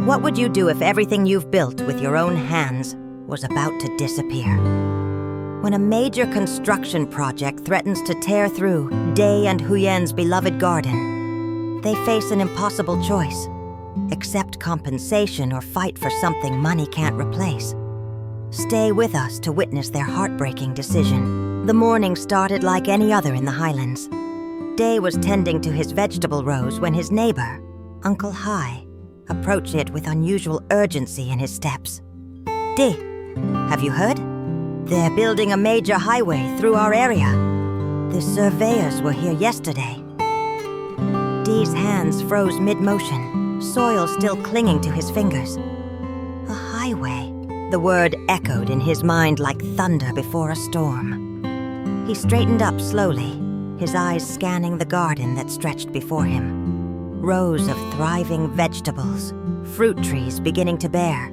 What would you do if everything you've built with your own hands was about to disappear? When a major construction project threatens to tear through Ly and Huyen's beloved garden, they face an impossible choice: accept compensation or fight for something money can't replace. Stay with us to witness their heartbreaking decision. The morning started like any other in the Highlands. Ly was tending to his vegetable rows when his neighbor, Uncle Hai, approached it with unusual urgency in his steps. "Ly, have you heard? They're building a major highway through our area. The surveyors were here yesterday." Ly's hands froze mid-motion, soil still clinging to his fingers. A highway. The word echoed in his mind like thunder before a storm. He straightened up slowly, his eyes scanning the garden that stretched before him. Rows of thriving vegetables, fruit trees beginning to bear,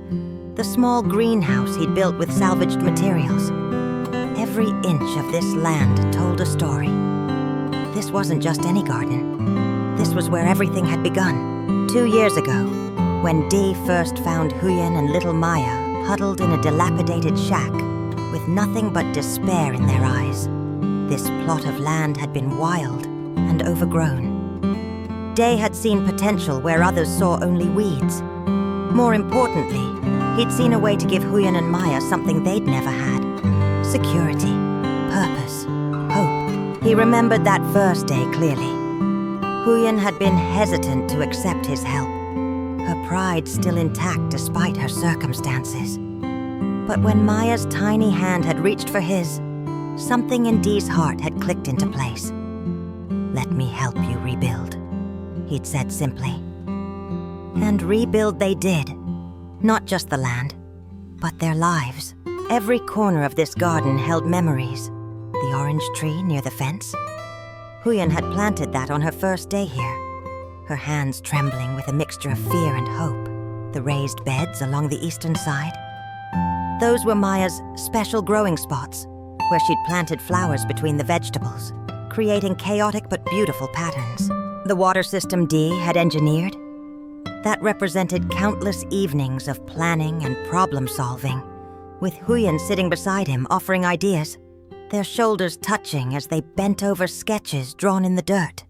the small greenhouse he'd built with salvaged materials. Every inch of this land told a story. This wasn't just any garden. This was where everything had begun. 2 years ago, when Ly first found Huyen and little Maya huddled in a dilapidated shack with nothing but despair in their eyes. This plot of land had been wild and overgrown. Ly had seen potential where others saw only weeds. More importantly, he'd seen a way to give Huyen and Maya something they'd never had: security, purpose, hope. He remembered that first day clearly. Huyen had been hesitant to accept his help, her pride still intact despite her circumstances. But when Maya's tiny hand had reached for his, something in Ly's heart had clicked into place. "Let me help you rebuild," he'd said simply. And rebuild they did. Not just the land, but their lives. Every corner of this garden held memories. The orange tree near the fence. Huyen had planted that on her first day here, her hands trembling with a mixture of fear and hope. The raised beds along the eastern side. Those were Maya's special growing spots, where she'd planted flowers between the vegetables, creating chaotic but beautiful patterns. The water system Ly had engineered, that represented countless evenings of planning and problem-solving, with Huyen sitting beside him offering ideas, their shoulders touching as they bent over sketches drawn in the dirt.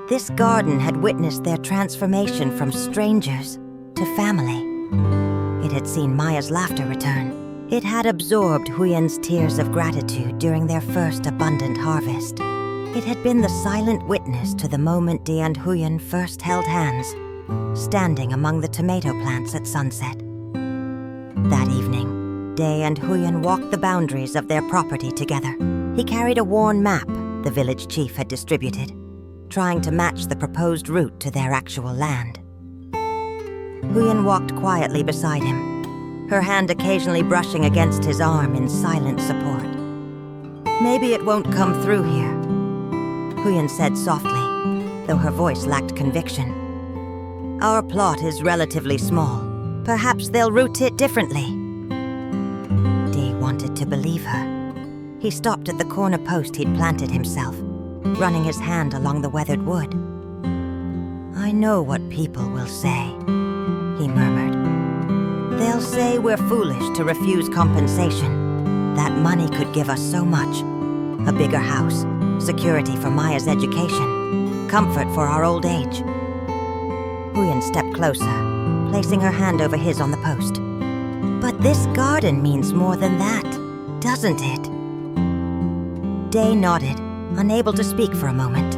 This garden had witnessed their transformation from strangers to family. It had seen Maya's laughter return. It had absorbed Huyen's tears of gratitude during their first abundant harvest. It had been the silent witness to the moment Ly and Huyen first held hands, standing among the tomato plants at sunset. That evening, Ly and Huyen walked the boundaries of their property together. He carried a worn map the village chief had distributed, trying to match the proposed route to their actual land. Huyen walked quietly beside him, her hand occasionally brushing against his arm in silent support. "Maybe it won't come through here," Huyen said softly, though her voice lacked conviction. "Our plot is relatively small. Perhaps they'll route it differently." Ly wanted to believe her. He stopped at the corner post he'd planted himself, running his hand along the weathered wood. "I know what people will say," he murmured. "They'll say we're foolish to refuse compensation, that money could give us so much. A bigger house, security for Maya's education, comfort for our old age." Huyen stepped closer, placing her hand over his on the post. "But this garden means more than that, doesn't it?" Ly nodded, unable to speak for a moment.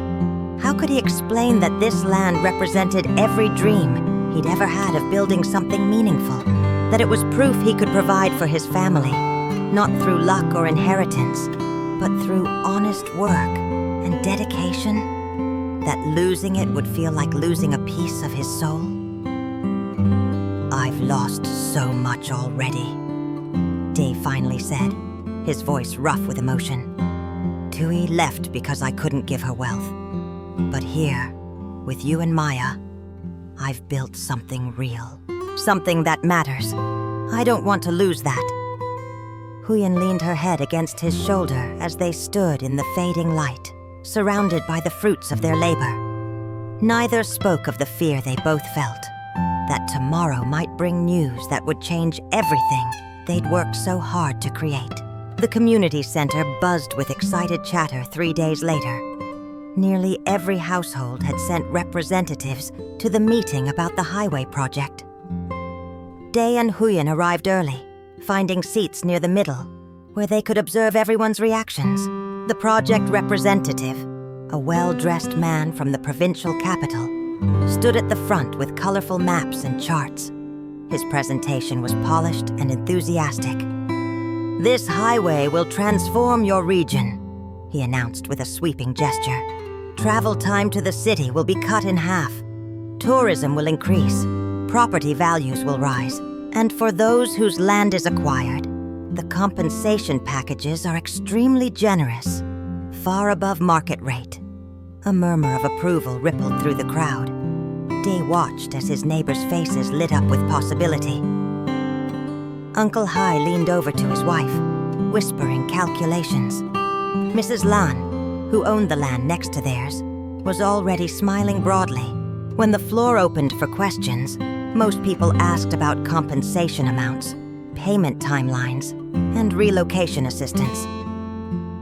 How could he explain that this land represented every dream he'd ever had of building something meaningful? That it was proof he could provide for his family, not through luck or inheritance, but through honest work and dedication? That losing it would feel like losing a piece of his soul? "I've lost so much already," Ly finally said, his voice rough with emotion. "Tui left because I couldn't give her wealth. But here, with you and Maya, I've built something real. Something that matters. I don't want to lose that." Huyen leaned her head against his shoulder as they stood in the fading light, surrounded by the fruits of their labor. Neither spoke of the fear they both felt, that tomorrow might bring news that would change everything they'd worked so hard to create. The community center buzzed with excited chatter 3 days later. Nearly every household had sent representatives to the meeting about the highway project. Day and Huyen arrived early, finding seats near the middle, where they could observe everyone's reactions. The project representative, a well-dressed man from the provincial capital, stood at the front with colorful maps and charts. His presentation was polished and enthusiastic. "This highway will transform your region," he announced with a sweeping gesture. "Travel time to the city will be cut in half. Tourism will increase. Property values will rise. And for those whose land is acquired, the compensation packages are extremely generous, far above market rate." A murmur of approval rippled through the crowd. Day watched as his neighbors' faces lit up with possibility. Uncle Hai leaned over to his wife, whispering calculations. Mrs. Lan, who owned the land next to theirs, was already smiling broadly. When the floor opened for questions, most people asked about compensation amounts, payment timelines, and relocation assistance.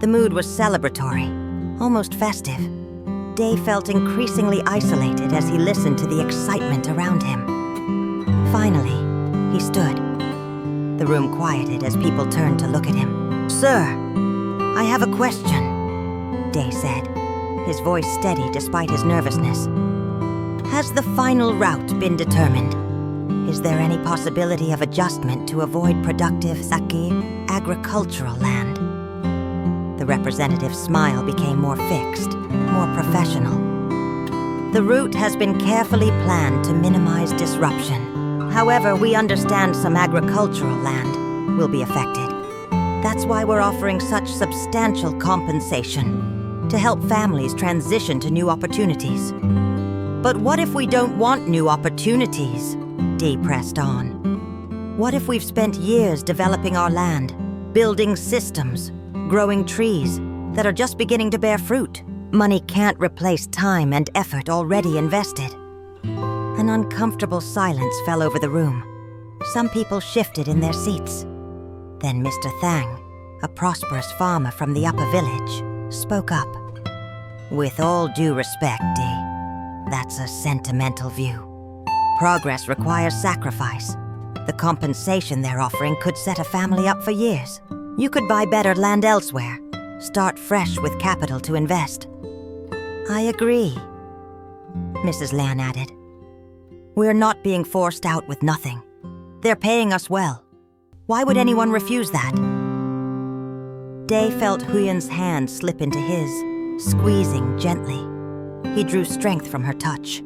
The mood was celebratory, almost festive. Day felt increasingly isolated as he listened to the excitement around him. Finally, he stood. The room quieted as people turned to look at him. "Sir, I have a question," Day said, his voice steady despite his nervousness. "Has the final route been determined? Is there any possibility of adjustment to avoid productive Saki agricultural land?" The representative's smile became more fixed, more professional. "The route has been carefully planned to minimize disruption. However, we understand some agricultural land will be affected. That's why we're offering such substantial compensation to help families transition to new opportunities." "But what if we don't want new opportunities?" Dee pressed on. "What if we've spent years developing our land, building systems, growing trees that are just beginning to bear fruit? Money can't replace time and effort already invested." An uncomfortable silence fell over the room. Some people shifted in their seats. Then Mr. Thang, a prosperous farmer from the upper village, spoke up. "With all due respect, Dee, that's a sentimental view. Progress requires sacrifice. The compensation they're offering could set a family up for years. You could buy better land elsewhere, start fresh with capital to invest." "I agree," Mrs. Lan added. "We're not being forced out with nothing. They're paying us well. Why would anyone refuse that?" Day felt Huyen's hand slip into his, squeezing gently. He drew strength from her touch.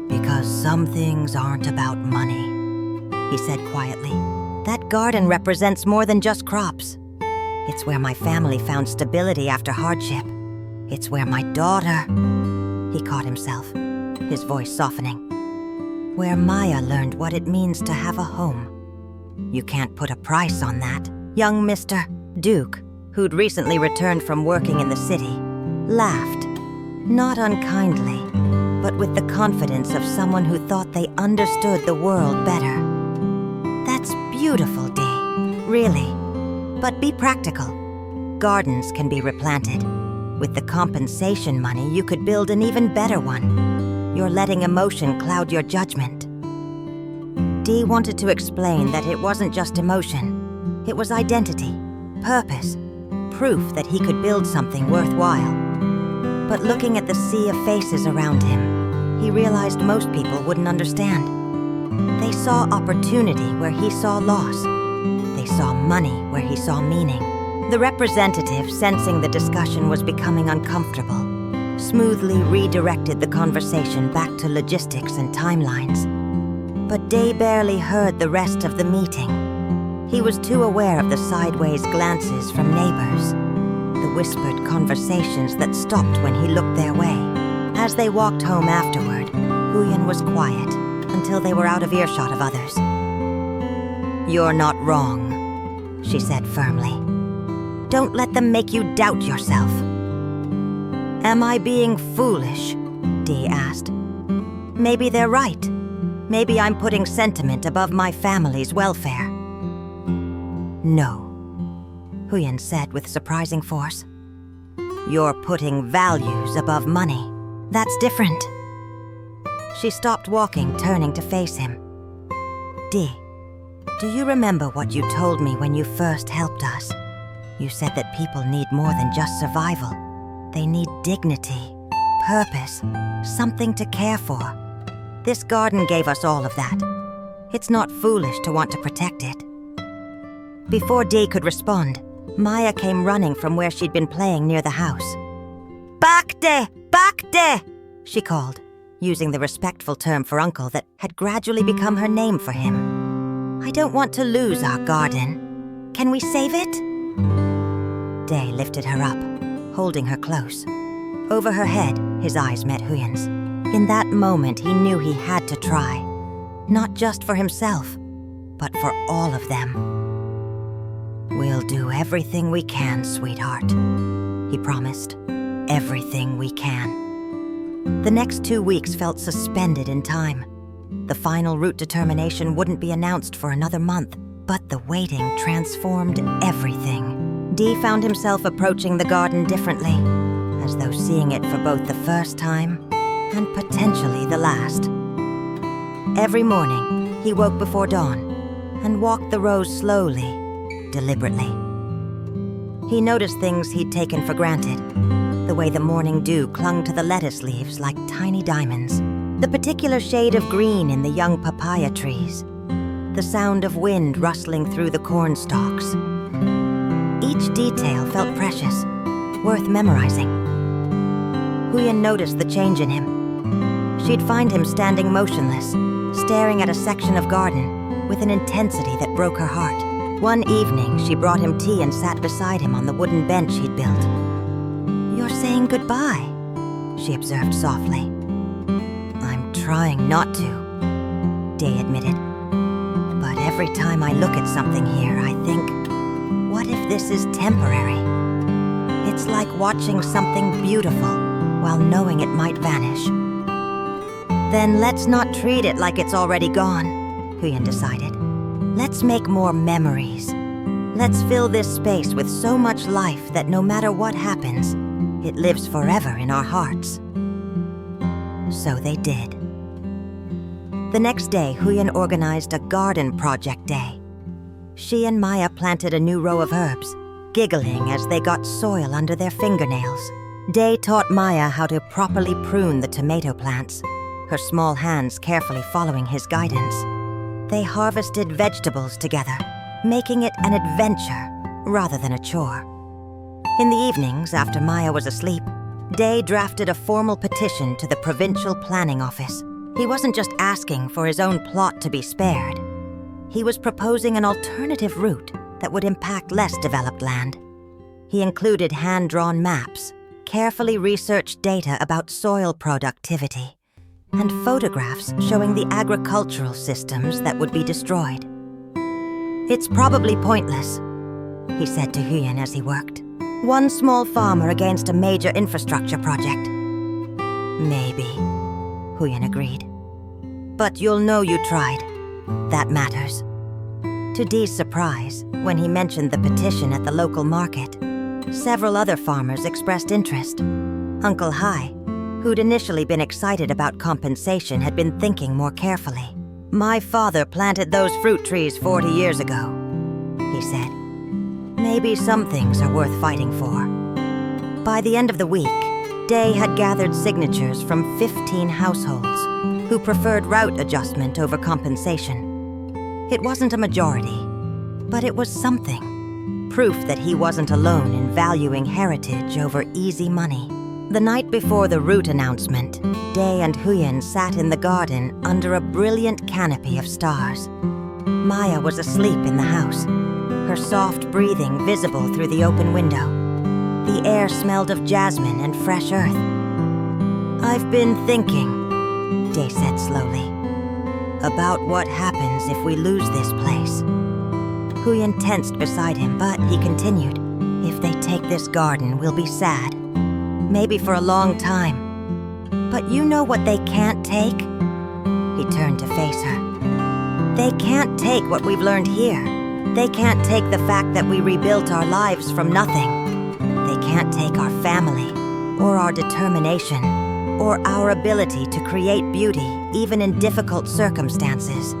"Because some things aren't about money," he said quietly. "That garden represents more than just crops. It's where my family found stability after hardship. It's where my daughter..." He caught himself, his voice softening. "Where Maya learned what it means to have a home. You can't put a price on that." Young Mr. Duke, who'd recently returned from working in the city, laughed, not unkindly, but with the confidence of someone who thought they understood the world better. "That's beautiful, Dee, really. But be practical. Gardens can be replanted. With the compensation money, you could build an even better one. You're letting emotion cloud your judgment." Dee wanted to explain that it wasn't just emotion. It was identity, purpose, proof that he could build something worthwhile. But looking at the sea of faces around him, he realized most people wouldn't understand. They saw opportunity where he saw loss. They saw money where he saw meaning. The representative, sensing the discussion was becoming uncomfortable, smoothly redirected the conversation back to logistics and timelines. But Day barely heard the rest of the meeting. He was too aware of the sideways glances from neighbors, the whispered conversations that stopped when he looked their way. As they walked home afterward, Huyen was quiet until they were out of earshot of others. "You're not wrong," she said firmly. "Don't let them make you doubt yourself." "Am I being foolish?" Dee asked. "Maybe they're right. Maybe I'm putting sentiment above my family's welfare. No, Huyen said with surprising force. You're putting values above money. That's different. She stopped walking, turning to face him. Dee, do you remember what you told me when you first helped us? You said that people need more than just survival. They need dignity, purpose, something to care for. This garden gave us all of that. It's not foolish to want to protect it. Before Dee could respond, Maya came running from where she'd been playing near the house. Bakde! Bakde! She called, using the respectful term for uncle that had gradually become her name for him. I don't want to lose our garden. Can we save it? Day lifted her up, holding her close. Over her head, his eyes met Huyen's. In that moment, he knew he had to try. Not just for himself, but for all of them. We'll do everything we can, sweetheart, he promised. Everything we can. The next 2 weeks felt suspended in time. The final route determination wouldn't be announced for another month, but the waiting transformed everything. Dee found himself approaching the garden differently, as though seeing it for both the first time and potentially the last. Every morning, he woke before dawn and walked the rows slowly, deliberately. He noticed things he'd taken for granted, the way the morning dew clung to the lettuce leaves like tiny diamonds, the particular shade of green in the young papaya trees, the sound of wind rustling through the corn stalks. Each detail felt precious, worth memorizing. Huyen noticed the change in him. She'd find him standing motionless, staring at a section of garden with an intensity that broke her heart. One evening, she brought him tea and sat beside him on the wooden bench he'd built. You're saying goodbye, she observed softly. I'm trying not to, Day admitted. But every time I look at something here, I think, what if this is temporary? It's like watching something beautiful while knowing it might vanish. Then let's not treat it like it's already gone, Huyen decided. Let's make more memories. Let's fill this space with so much life that no matter what happens, it lives forever in our hearts. So they did. The next day, Huyen organized a garden project day. She and Maya planted a new row of herbs, giggling as they got soil under their fingernails. Day taught Maya how to properly prune the tomato plants, her small hands carefully following his guidance. They harvested vegetables together, making it an adventure rather than a chore. In the evenings, after Maya was asleep, Day drafted a formal petition to the provincial planning office. He wasn't just asking for his own plot to be spared. He was proposing an alternative route that would impact less developed land. He included hand-drawn maps, carefully researched data about soil productivity, and photographs showing the agricultural systems that would be destroyed. It's probably pointless, he said to Huyen as he worked. One small farmer against a major infrastructure project. Maybe, Huyen agreed. But you'll know you tried. That matters. To Dee's surprise, when he mentioned the petition at the local market, several other farmers expressed interest. Uncle Hai, who'd initially been excited about compensation, had been thinking more carefully. My father planted those fruit trees 40 years ago, he said. Maybe some things are worth fighting for. By the end of the week, Day had gathered signatures from 15 households who preferred route adjustment over compensation. It wasn't a majority, but it was something. Proof that he wasn't alone in valuing heritage over easy money. The night before the route announcement, Day and Huyen sat in the garden under a brilliant canopy of stars. Maya was asleep in the house, her soft breathing visible through the open window. The air smelled of jasmine and fresh earth. I've been thinking, Day said slowly, about what happens if we lose this place. Huyen tensed beside him, but he continued, if they take this garden, we'll be sad. Maybe for a long time. But you know what they can't take? He He turned to face her. They can't take what we've learned here. They can't take the fact that we rebuilt our lives from nothing. They can't take our family, or our determination, or our ability to create beauty, even in difficult circumstances.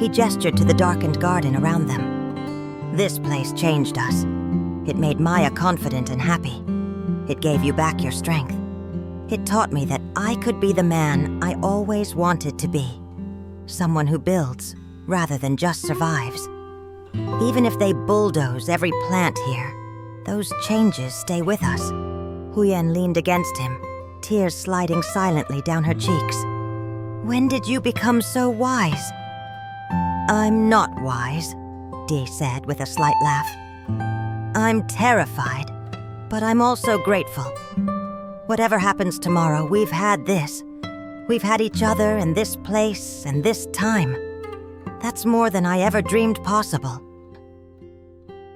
He gestured to the darkened garden around them. This place changed us. It made Maya confident and happy. It gave you back your strength. It taught me that I could be the man I always wanted to be. Someone who builds, rather than just survives. Even if they bulldoze every plant here, those changes stay with us. Huyen leaned against him, tears sliding silently down her cheeks. When did you become so wise? I'm not wise, Dee said with a slight laugh. I'm terrified, but I'm also grateful. Whatever happens tomorrow, we've had this. We've had each other and this place and this time. That's more than I ever dreamed possible.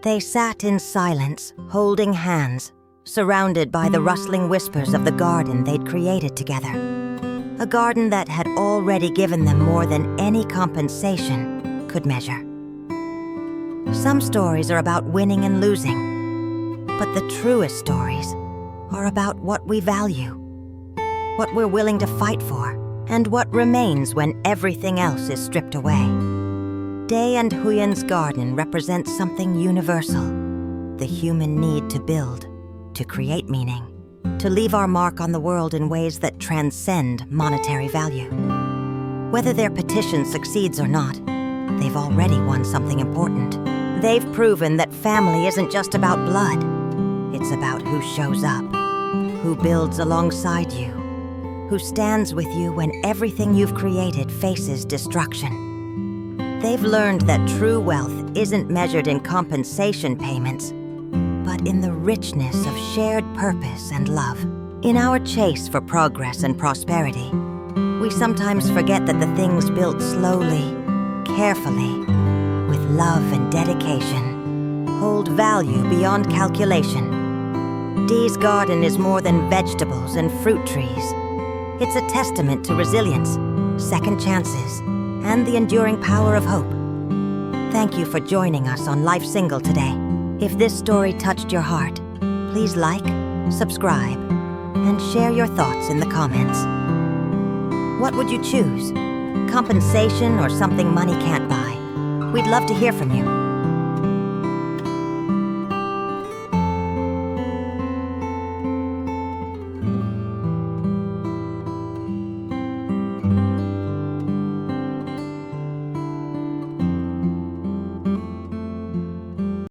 They sat in silence, holding hands, surrounded by the rustling whispers of the garden they'd created together. A garden that had already given them more than any compensation could measure. Some stories are about winning and losing, but the truest stories are about what we value, what we're willing to fight for, and what remains when everything else is stripped away. Day and Huyen's garden represents something universal, the human need to build, to create meaning, to leave our mark on the world in ways that transcend monetary value. Whether their petition succeeds or not, they've already won something important. They've proven that family isn't just about blood. It's about who shows up, who builds alongside you, who stands with you when everything you've created faces destruction. They've learned that true wealth isn't measured in compensation payments, but in the richness of shared purpose and love. In our chase for progress and prosperity, we sometimes forget that the things built slowly, carefully, with love and dedication, hold value beyond calculation. Dee's garden is more than vegetables and fruit trees. It's a testament to resilience, second chances, and the enduring power of hope. Thank you for joining us on Life Single today. If this story touched your heart, please like, subscribe, and share your thoughts in the comments. What would you choose? Compensation or something money can't buy? We'd love to hear from you.